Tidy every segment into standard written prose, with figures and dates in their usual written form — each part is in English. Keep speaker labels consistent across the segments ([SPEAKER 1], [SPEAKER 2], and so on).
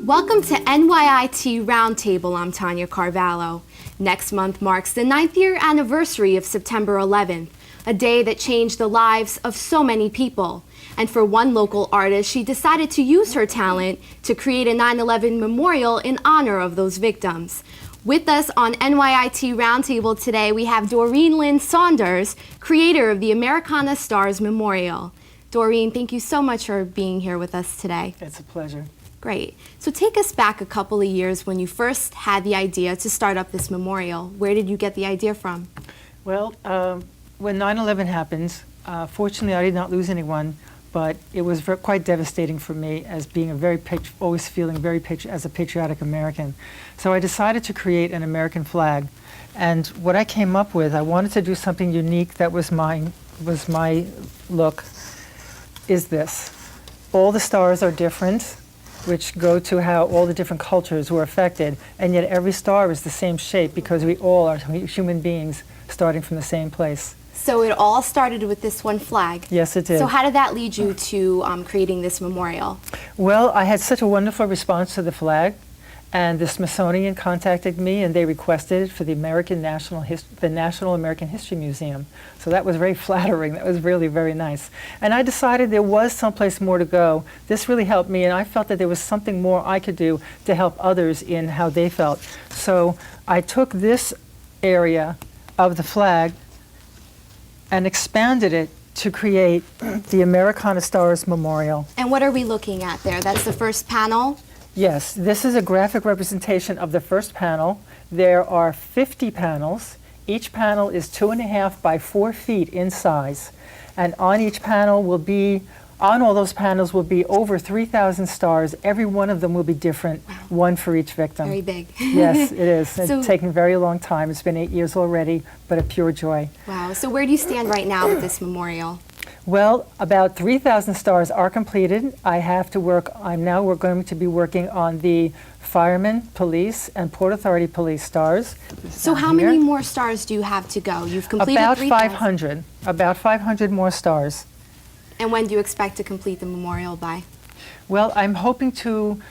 [SPEAKER 1] Welcome to NYIT Roundtable. I'm Tania Carvahlo. Next month marks the 9th year anniversary of September 11th, a day that changed the lives of so many people. And for one local artist, she decided to use her talent to create a 9/11 memorial in honor of those victims. With us on NYIT Roundtable today, we have Doreen Lynn Saunders, creator of the Americana Stars Memorial. Doreen, thank you so much for being here with us today.
[SPEAKER 2] It's a pleasure.
[SPEAKER 1] Great. So take us back a couple of years when you first had the idea to start up this memorial. Where did you get the idea from?
[SPEAKER 2] Well, when 9/11 happened, fortunately I did not lose anyone, but it was quite devastating for me as being always feeling very as a patriotic American. So I decided to create an American flag. And what I came up with, I wanted to do something unique that was my look, is this. All the stars are different, which go to how all the different cultures were affected, and yet every star is the same shape because we all are human beings starting from the same place.
[SPEAKER 1] So it all started with this one flag.
[SPEAKER 2] Yes, it did.
[SPEAKER 1] So how did that lead you to creating this memorial?
[SPEAKER 2] Well, I had such a wonderful response to the flag, and the Smithsonian contacted me and they requested it for the National American History Museum. So that was very flattering. That was really very nice. And I decided there was someplace more to go. This really helped me, and I felt that there was something more I could do to help others in how they felt. So I took this area of the flag and expanded it to create the Americana Stars Memorial.
[SPEAKER 1] And what are we looking at there? That's the first panel?
[SPEAKER 2] Yes, this is a graphic representation of the first panel. There are 50 panels. Each panel is 2.5 by 4 feet in size. And on each panel on all those panels will be over 3,000 stars. Every one of them will be different, one for each victim.
[SPEAKER 1] Very big.
[SPEAKER 2] Yes, it is. It's taken a very long time. It's been 8 years already, but a pure joy.
[SPEAKER 1] Wow. So where do you stand right now with this memorial?
[SPEAKER 2] Well, about 3,000 stars are completed. We're going to be working on the firemen, police, and Port Authority police stars.
[SPEAKER 1] So how many more stars do you have to go? You've completed
[SPEAKER 2] about
[SPEAKER 1] 3,000.
[SPEAKER 2] About 500 more stars.
[SPEAKER 1] And when do you expect to complete the memorial by?
[SPEAKER 2] Well, I'm hoping to,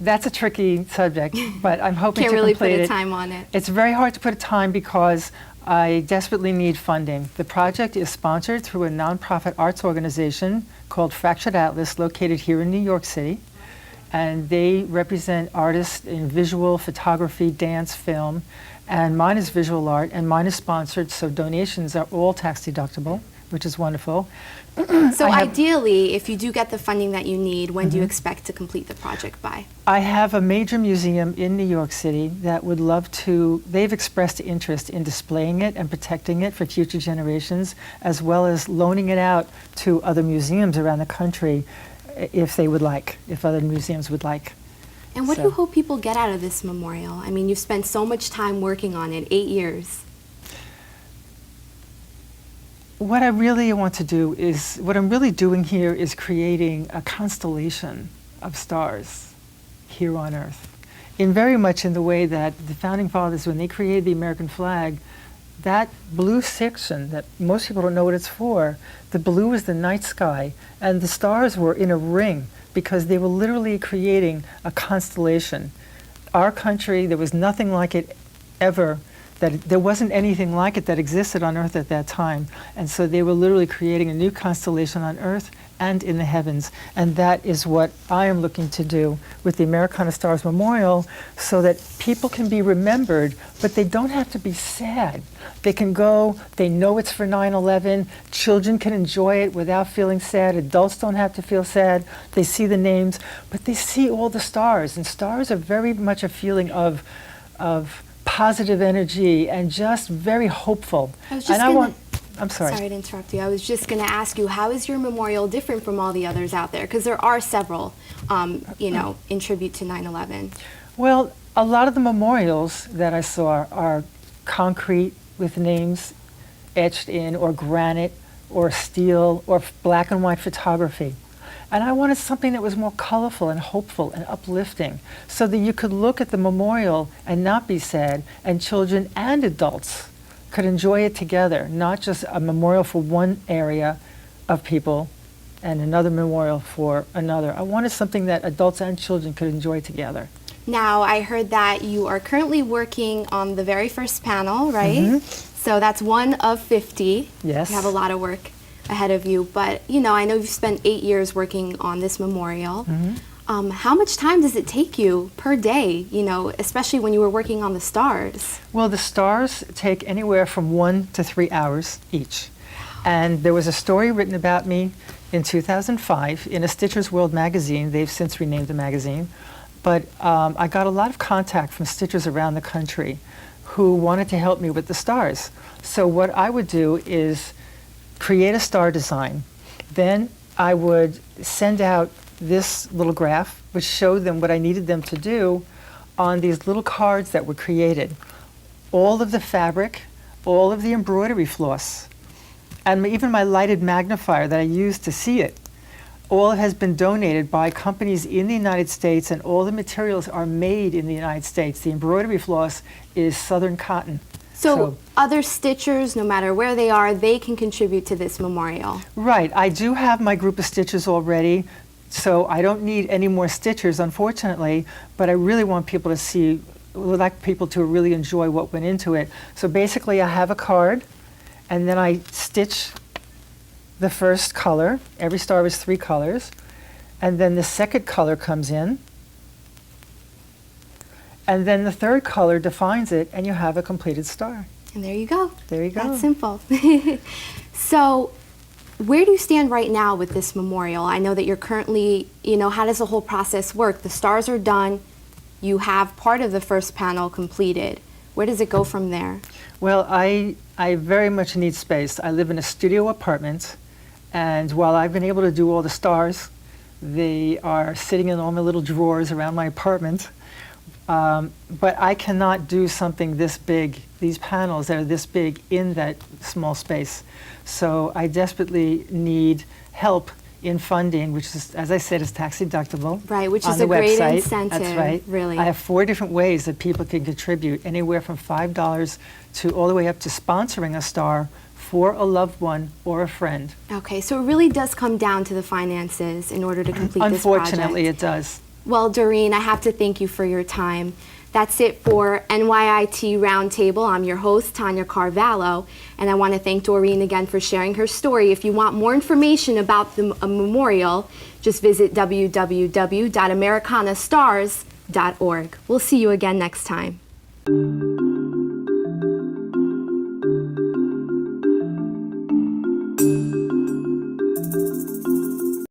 [SPEAKER 2] that's a tricky subject, but I'm hoping to complete it.
[SPEAKER 1] Can't really put a time on it.
[SPEAKER 2] It's very hard to put a time because I desperately need funding. The project is sponsored through a nonprofit arts organization called Fractured Atlas, located here in New York City. And they represent artists in visual, photography, dance, film. And mine is visual art, and mine is sponsored, so donations are all tax deductible, which is wonderful.
[SPEAKER 1] So ideally, if you do get the funding that you need, when do you expect to complete the project by?
[SPEAKER 2] I have a major museum in New York City that would love to, they've expressed interest in displaying it and protecting it for future generations, as well as loaning it out to other museums around the country if they would like, if other museums would like.
[SPEAKER 1] And what do you hope people get out of this memorial? I mean, you've spent so much time working on it, 8 years.
[SPEAKER 2] What I really want to do is, what I'm really doing here is creating a constellation of stars here on Earth. Very much in the way that the Founding Fathers, when they created the American flag, that blue section that most people don't know what it's for, the blue is the night sky, and the stars were in a ring because they were literally creating a constellation. Our country, there was nothing like it ever. There wasn't anything like it that existed on Earth at that time. And so they were literally creating a new constellation on Earth and in the heavens. And that is what I am looking to do with the Americana Stars Memorial, so that people can be remembered, but they don't have to be sad. They can go, they know it's for 9/11, children can enjoy it without feeling sad, adults don't have to feel sad, they see the names, but they see all the stars. And stars are very much a feeling of positive energy and just very hopeful. I'm sorry.
[SPEAKER 1] Sorry to interrupt you. I was just going to ask you, how is your memorial different from all the others out there? Because there are several, in tribute to 9/11.
[SPEAKER 2] Well, a lot of the memorials that I saw are concrete with names etched in, or granite, or steel, or black and white photography. And I wanted something that was more colorful and hopeful and uplifting, so that you could look at the memorial and not be sad, and children and adults could enjoy it together, not just a memorial for one area of people, and another memorial for another. I wanted something that adults and children could enjoy together.
[SPEAKER 1] Now, I heard that you are currently working on the very first panel, right? So that's one of 50.
[SPEAKER 2] Yes.
[SPEAKER 1] You have a lot of work ahead of you, but you know, I know you've spent 8 years working on this memorial. How much time does it take you per day, you know, especially when you were working on the stars?
[SPEAKER 2] Well, the stars take anywhere from 1 to 3 hours each. And there was a story written about me in 2005 in a Stitcher's World magazine. They've since renamed the magazine. But I got a lot of contact from stitchers around the country who wanted to help me with the stars. So what I would do is create a star design. Then I would send out this little graph, which showed them what I needed them to do on these little cards that were created. All of the fabric, all of the embroidery floss, and even my lighted magnifier that I used to see it, all has been donated by companies in the United States, and all the materials are made in the United States. The embroidery floss is Southern cotton.
[SPEAKER 1] So other stitchers, no matter where they are, they can contribute to this memorial.
[SPEAKER 2] Right. I do have my group of stitchers already, so I don't need any more stitchers, unfortunately, but I really want people to see, would like people to really enjoy what went into it. So basically I have a card, and then I stitch the first color. Every star is 3 colors. And then the second color comes in. And then the third color defines it, and you have a completed star.
[SPEAKER 1] And there you go.
[SPEAKER 2] There you go.
[SPEAKER 1] That's simple. So where do you stand right now with this memorial? I know that you're currently, you know, how does the whole process work? The stars are done. You have part of the first panel completed. Where does it go from there?
[SPEAKER 2] Well, I very much need space. I live in a studio apartment, and while I've been able to do all the stars, they are sitting in all my little drawers around my apartment. But I cannot do something this big, these panels that are this big in that small space. So I desperately need help in funding, which is, as I said, is tax deductible.
[SPEAKER 1] Right, which
[SPEAKER 2] on
[SPEAKER 1] is
[SPEAKER 2] the
[SPEAKER 1] a great
[SPEAKER 2] website.
[SPEAKER 1] incentive.
[SPEAKER 2] That's right.
[SPEAKER 1] Really.
[SPEAKER 2] I have 4 different ways that people can contribute, anywhere from $5 to all the way up to sponsoring a star for a loved one or a friend.
[SPEAKER 1] Okay, so it really does come down to the finances in order to complete this project.
[SPEAKER 2] Unfortunately, it does.
[SPEAKER 1] Well, Doreen, I have to thank you for your time. That's it for NYIT Roundtable. I'm your host, Tania Carvahlo, and I want to thank Doreen again for sharing her story. If you want more information about the memorial, just visit www.americanastars.org. We'll see you again next time.